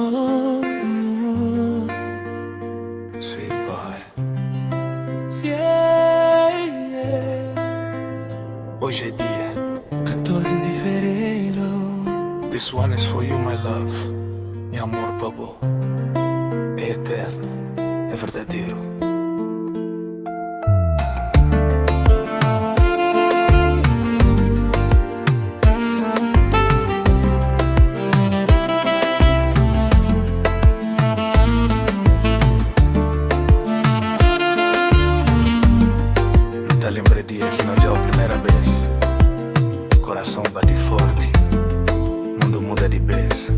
Oh, sí, boy. Yeah, yeah. Hoje é dia 14 de fevereiro. This one is for you, my love. Meu amor, babo. É eterno, é verdadeiro. Lembrei dia que não é a primeira vez. Coração bate forte, mundo muda de vez.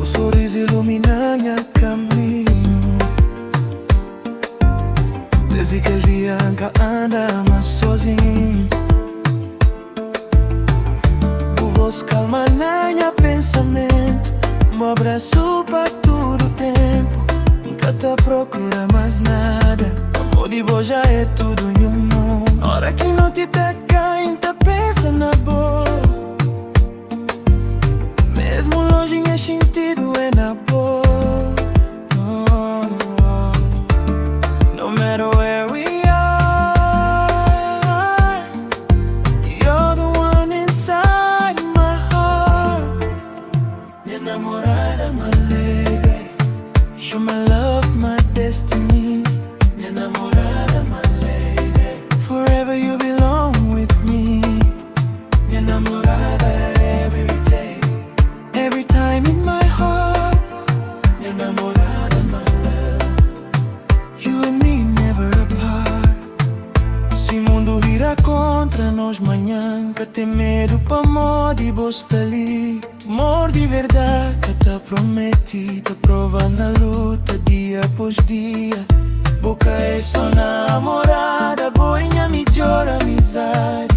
O sorriso ilumina meu caminho. Desde aquele dia nunca anda mais sozinho. O voz calma na minha pensamento. Um abraço para todo o tempo. Nunca te procura mais nada. Amor de boa já é tudo em um mundo. Hora que não te toca, ainda pensa na boa. Mesmo longe é sentido é na boa. Oh, oh. No matter where we are, you're the one inside my heart. Minha namorada, my lady. You're my love, my destiny. Minha namorada, my lady. Forever you belong with me. Minha namorada, every day. Every time in my heart. Minha namorada, my love. You and me never apart. Se o mundo vira contra nós manhã, que tem medo pra amor de bosta ali. Amor de verdade que te prometi, te prova na luta dia após dia. Boca é só namorada, boinha melhor amizade.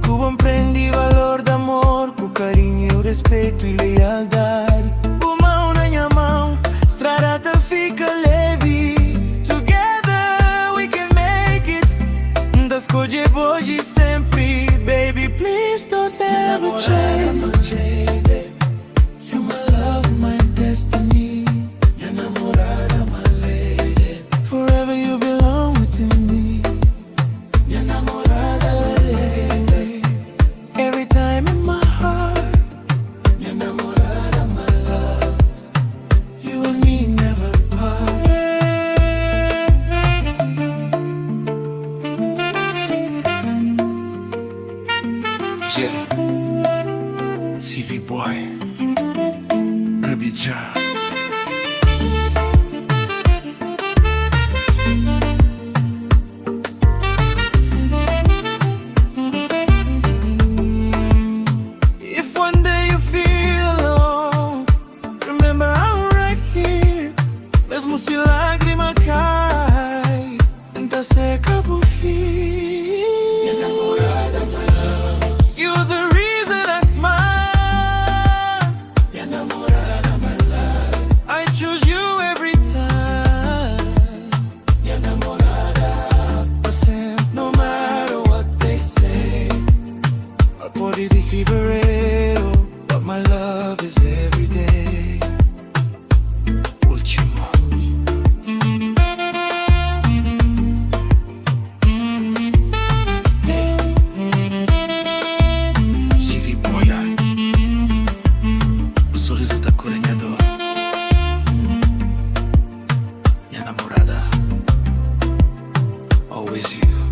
Que compreende o valor do amor, com carinho, respeito e lealdade. Com mão na minha mão, estrada te fica leve. Together we can make it. Das coisas hoje sempre, baby, please don't ever change. You're my love, my destiny. Minha namorada, my lady. Forever you belong within me. Minha namorada, my lady. Every time in my heart. Minha namorada, my love. You and me never part. Yeah, CV boy, Abidjan. If one day you feel alone, remember I'm right here. Mesmo se lágrima cai, tenta secar por fim. Minha namorada, my love. You're the reason I smile. Minha namorada, my love. I choose you every time. Minha namorada, for sempre, no matter what they say. I'll put it in fevereiro, but my love is every day. Último. Hey. CV boy, o sorriso tá curanhador. Minha namorada, always you.